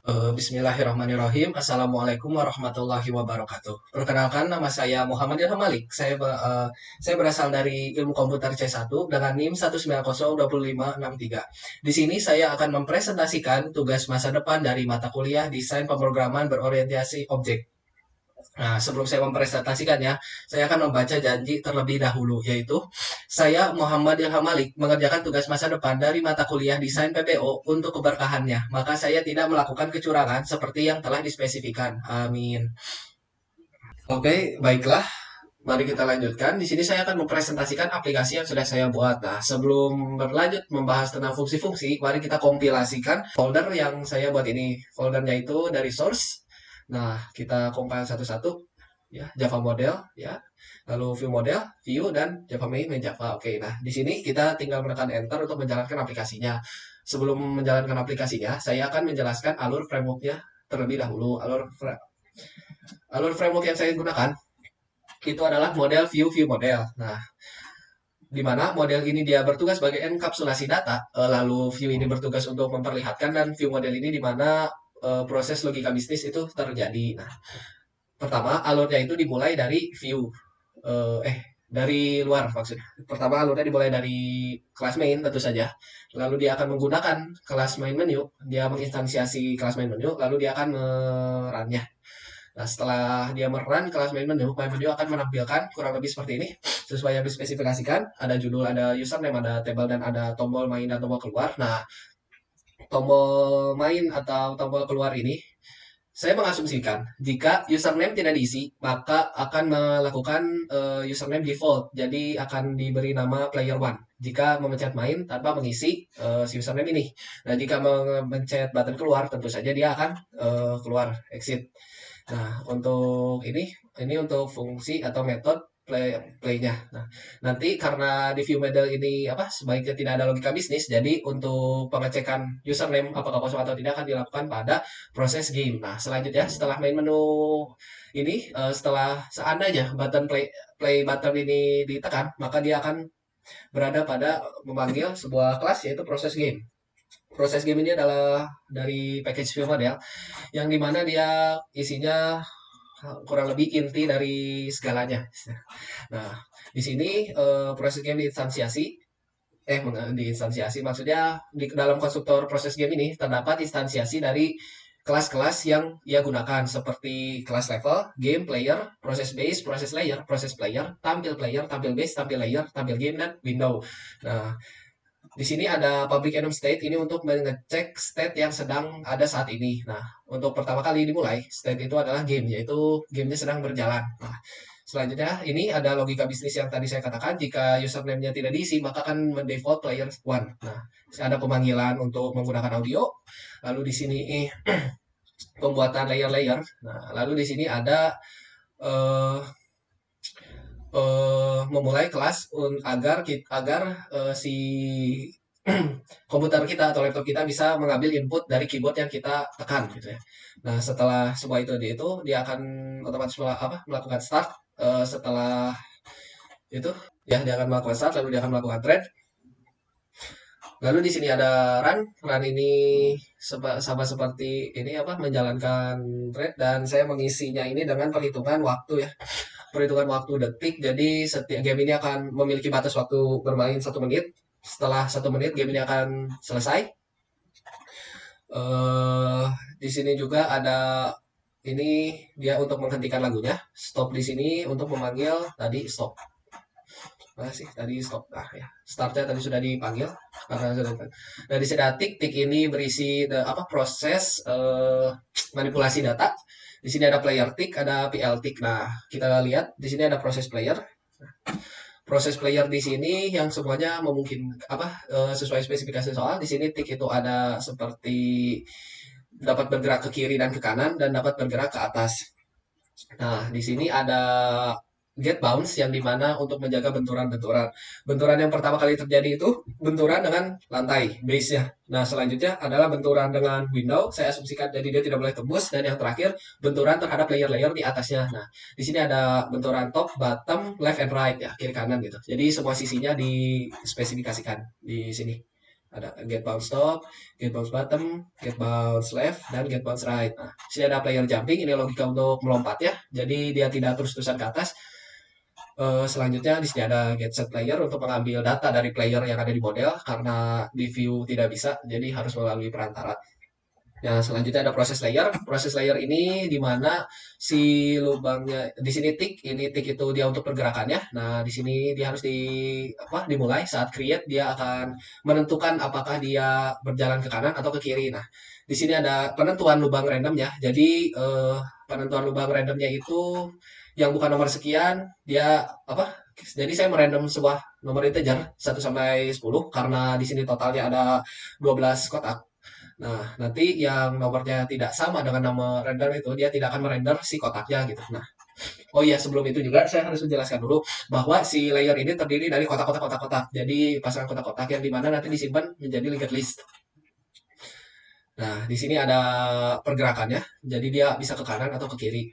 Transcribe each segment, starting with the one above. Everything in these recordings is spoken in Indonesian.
Bismillahirrahmanirrahim. Assalamualaikum warahmatullahi wabarakatuh. Perkenalkan, nama saya Muhammad Ilham Malik. Saya berasal dari Ilmu Komputer C1 dengan NIM 1902563. Di sini saya akan mempresentasikan tugas masa depan dari mata kuliah Desain Pemrograman Berorientasi Objek. Nah, sebelum saya mempresentasikannya, saya akan membaca janji terlebih dahulu, yaitu saya Muhammad Ilham Malik mengerjakan tugas masa depan dari mata kuliah Desain PPO untuk keberkahannya. Maka saya tidak melakukan kecurangan seperti yang telah dispesifikan. Amin. Oke, baiklah. Mari kita lanjutkan. Di sini saya akan mempresentasikan aplikasi yang sudah saya buat. Nah, sebelum berlanjut membahas tentang fungsi-fungsi, mari kita kompilasikan folder yang saya buat ini. Foldernya itu dari source. Nah, kita compile satu-satu ya, Java model ya. Lalu view model, view dan Java main Java. Oke, nah di sini kita tinggal menekan enter untuk menjalankan aplikasinya. Sebelum menjalankan aplikasinya, saya akan menjelaskan alur frameworknya terlebih dahulu. Alur framework yang saya gunakan itu adalah model view model. Nah, di mana model ini dia bertugas sebagai enkapsulasi data, lalu view ini bertugas untuk memperlihatkan dan view model ini di mana proses logika bisnis itu terjadi. Nah, pertama alurnya itu dimulai dari view, dari luar maksudnya. Pertama alurnya dimulai dari kelas main tentu saja. Lalu dia akan menggunakan kelas main menu, dia menginstansiasi kelas main menu, lalu dia akan merunnya. Nah, setelah dia merun kelas main menu akan menampilkan kurang lebih seperti ini. Sesuai yang dispesifikasikan, ada judul, ada username, ada table, dan ada tombol main dan tombol keluar. Nah, tombol main atau tombol keluar ini, saya mengasumsikan jika username tidak diisi, maka akan melakukan username default. Jadi akan diberi nama player one jika memencet main tanpa mengisi si username ini. Nah, jika memencet button keluar, tentu saja dia akan keluar, exit. Nah, untuk ini untuk fungsi atau metode playnya. Nah, nanti karena di view model ini apa sebaiknya tidak ada logika bisnis, jadi untuk pengecekan username apakah kosong atau tidak akan dilakukan pada proses game. Nah, selanjutnya setelah main menu ini, setelah seandainya button play button ini ditekan, maka dia akan berada pada memanggil sebuah kelas yaitu proses game. Proses game ini adalah dari package view model yang dimana dia isinya kurang lebih inti dari segalanya. Nah, di sini proses game diinstansiasi, diinstansiasi maksudnya di dalam konstruktor proses game ini terdapat instansiasi dari kelas-kelas yang ia gunakan seperti kelas level, game, player, proses base, proses layer, proses player, tampil base, tampil layer, tampil game, dan window. Nah, di sini ada public enum state ini untuk mengecek state yang sedang ada saat ini. Nah, untuk pertama kali dimulai, state itu adalah game, yaitu gamenya sedang berjalan. Nah, selanjutnya ini ada logika bisnis yang tadi saya katakan, jika username-nya tidak diisi, maka akan mendefault player one. Nah, ada pemanggilan untuk menggunakan audio, lalu di sini pembuatan layer-layer. Nah, lalu di sini ada eh, memulai kelas agar si komputer kita atau laptop kita bisa mengambil input dari keyboard yang kita tekan gitu ya. Nah, setelah semua itu dia akan otomatis melakukan start. Setelah itu ya dia akan melakukan start, lalu dia akan melakukan thread. Lalu di sini ada run. Run ini sama seperti ini menjalankan thread, dan saya mengisinya ini dengan perhitungan waktu ya. Perhitungan waktu detik. Jadi setiap game ini akan memiliki batas waktu bermain 1 menit. Setelah 1 menit game ini akan selesai. eh di sini juga ada ini dia untuk menghentikan lagunya. Stop di sini untuk memanggil tadi stop. Mana sih tadi stop? Nah ya, startnya tadi sudah dipanggil karena sudah dipanggil. Nah, di sini ada tik ini berisi proses manipulasi data. Di sini ada player tick, ada PL tick. Nah, kita lihat di sini ada proses player. Proses player di sini yang semuanya sesuai spesifikasi soal. Di sini tick itu ada seperti dapat bergerak ke kiri dan ke kanan dan dapat bergerak ke atas. Nah, di sini ada get bounce yang dimana untuk menjaga benturan-benturan. Benturan yang pertama kali terjadi itu benturan dengan lantai, base-nya. Nah, selanjutnya adalah benturan dengan window, saya asumsikan jadi dia tidak boleh tembus. Dan yang terakhir, benturan terhadap layer-layer di atasnya. Nah, di sini ada benturan top, bottom, left, and right, ya, kiri kanan gitu. Jadi semua sisinya dispesifikasikan di sini. Ada get bounce top, get bounce bottom, get bounce left, dan get bounce right. Nah, sini ada player jumping, ini logika untuk melompat ya. Jadi dia tidak terus-terusan ke atas. Selanjutnya di sini ada get set player untuk mengambil data dari player yang ada di model karena di view tidak bisa, jadi harus melalui perantara. Nah, selanjutnya ada proses layer. Proses layer ini di mana si lubangnya di sini tick, ini tick itu dia untuk pergerakannya. Nah, di sini dia harus dimulai saat create dia akan menentukan apakah dia berjalan ke kanan atau ke kiri. Nah, di sini ada penentuan lubang randomnya. Jadi penentuan lubang randomnya itu yang bukan nomor sekian, dia apa? Jadi saya merandom sebuah nomor integer 1 sampai 10 karena di sini totalnya ada 12 kotak. Nah, nanti yang nomornya tidak sama dengan nama render itu, dia tidak akan merender si kotaknya gitu. Nah, oh iya sebelum itu juga saya harus menjelaskan dulu bahwa si layer ini terdiri dari kotak-kotak. Jadi pasangan kotak-kotak yang dimana nanti disimpan menjadi linked list. Nah, di sini ada pergerakannya, jadi dia bisa ke kanan atau ke kiri.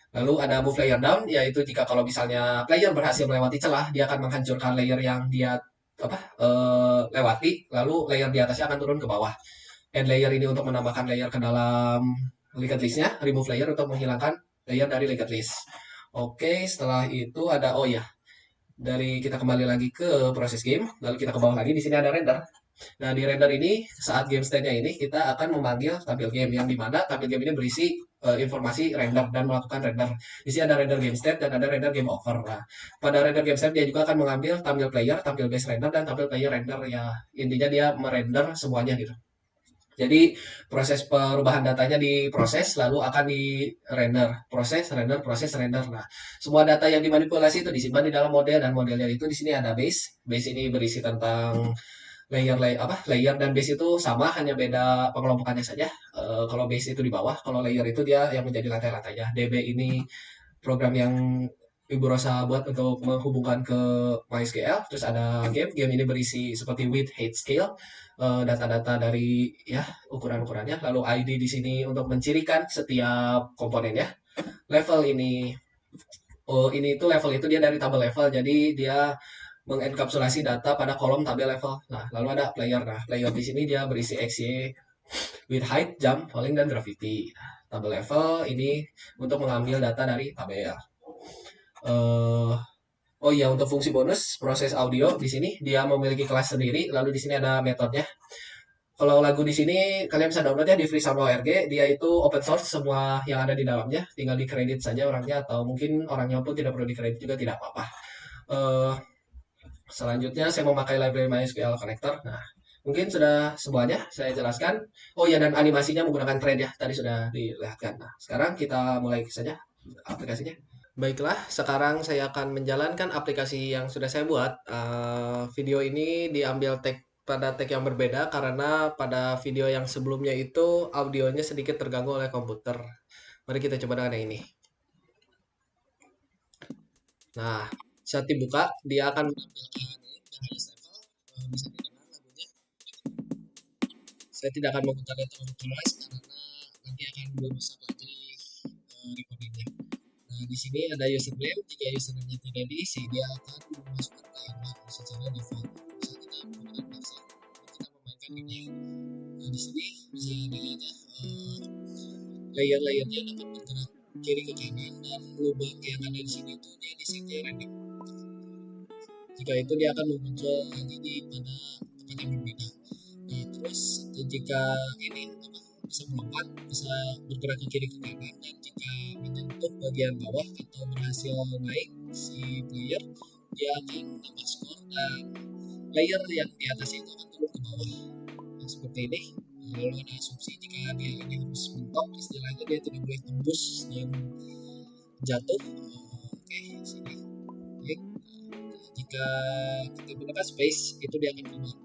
Lalu ada move layer down, yaitu jika kalau misalnya player berhasil melewati celah, dia akan menghancurkan layer yang dia lewati, lalu layer di atasnya akan turun ke bawah. Add layer ini untuk menambahkan layer ke dalam linked list-nya, remove layer untuk menghilangkan layer dari linked list. Oke, setelah itu ada dari kita kembali lagi ke proses game, lalu kita ke bawah lagi di sini ada render. Nah, di render ini saat game state-nya ini kita akan memanggil tampil game yang dimana tampil game ini berisi informasi render dan melakukan render. Di sini ada render game state dan ada render game over. Nah, pada render game state dia juga akan mengambil tampil player, tampil base render dan tampil player render ya. Intinya dia merender semuanya gitu. Jadi proses perubahan datanya diproses lalu akan di render, proses render. Nah, semua data yang dimanipulasi itu disimpan di dalam model dan modelnya itu di sini ada base. Base ini berisi tentang layer dan base itu sama hanya beda pengelompokannya saja. Kalau base itu di bawah, kalau layer itu dia yang menjadi lantai-lantainya. DB ini program yang Ibu Rosa buat untuk menghubungkan ke MySQL. Terus ada game ini berisi seperti width, height, scale, data-data dari ya ukuran-ukurannya. Lalu ID di sini untuk mencirikan setiap komponennya. Level ini itu level itu dia dari tabel level, jadi dia mengenkapsulasi data pada kolom tabel level. Nah, lalu ada player. Nah, player di sini dia berisi XY, with height, jump, falling, dan gravity. Nah, tabel level ini untuk mengambil data dari tabel. eh oh iya, untuk fungsi bonus proses audio di sini dia memiliki kelas sendiri. Lalu di sini ada metodenya. Kalau lagu di sini kalian bisa download ya di freesound.org. Dia itu open source semua yang ada di dalamnya. Tinggal di kredit saja orangnya atau mungkin orangnya pun tidak perlu di kredit juga tidak apa-apa. Eh Selanjutnya saya memakai library MySQL connector. Nah, mungkin sudah semuanya saya jelaskan. Oh iya, dan animasinya menggunakan thread ya. Tadi sudah dilihatkan. Nah, sekarang kita mulai saja aplikasinya. Baiklah, sekarang saya akan menjalankan aplikasi yang sudah saya buat. Video ini diambil pada tag yang berbeda karena pada video yang sebelumnya itu audionya sedikit terganggu oleh komputer. Mari kita coba dengan yang ini. Nah, saat dibuka, dia akan menampilkan the highest level. Bisa didengar lagunya. Saya tidak akan memutarnya terlalu keras karena nanti akan merusak lagi recordingnya. Nah, di sini ada username. Jika username tidak diisi, dia akan memasukkan player baru secara default. Bisa kita menggunakan paksa kita memainkan gamenya. Nah, di sini bisa dilihat ya, layer-layernya dapat bergerak kiri ke kanan dan lubang yang ada di sini itu dia disetnya random. Jika itu dia akan muncul lagi di pada tempat yang berbeda. Nah, terus jika ini bisa melompat, bisa bergerak ke kiri ke kanan, dan jika menyentuh bagian bawah atau berhasil naik si player, dia akan tambah skor dan layer yang di atas itu akan turun ke bawah. Nah, seperti ini. Lalu ada asumsi jika dia ini harus mentok, istilahnya dia tidak boleh tembus dan jatuh. Oke, sini. Baik. Jika kita gunakan space, itu dia akan keluar.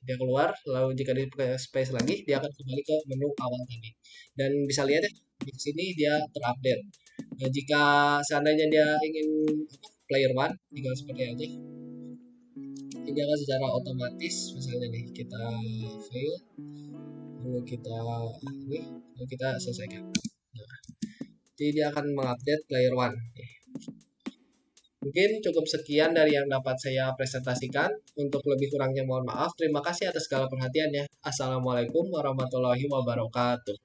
Dia keluar, lalu jika di space lagi, dia akan kembali ke menu awal tadi. Dan bisa lihat ya, di sini dia terupdate. Nah, jika seandainya dia ingin player one, tinggal seperti aja. Ini akan secara otomatis, misalnya nih, kita fail, lalu kita selesaikan. Nah, jadi dia akan mengupdate player one. Mungkin cukup sekian dari yang dapat saya presentasikan. Untuk lebih kurangnya mohon maaf. Terima kasih atas segala perhatiannya. Assalamualaikum warahmatullahi wabarakatuh.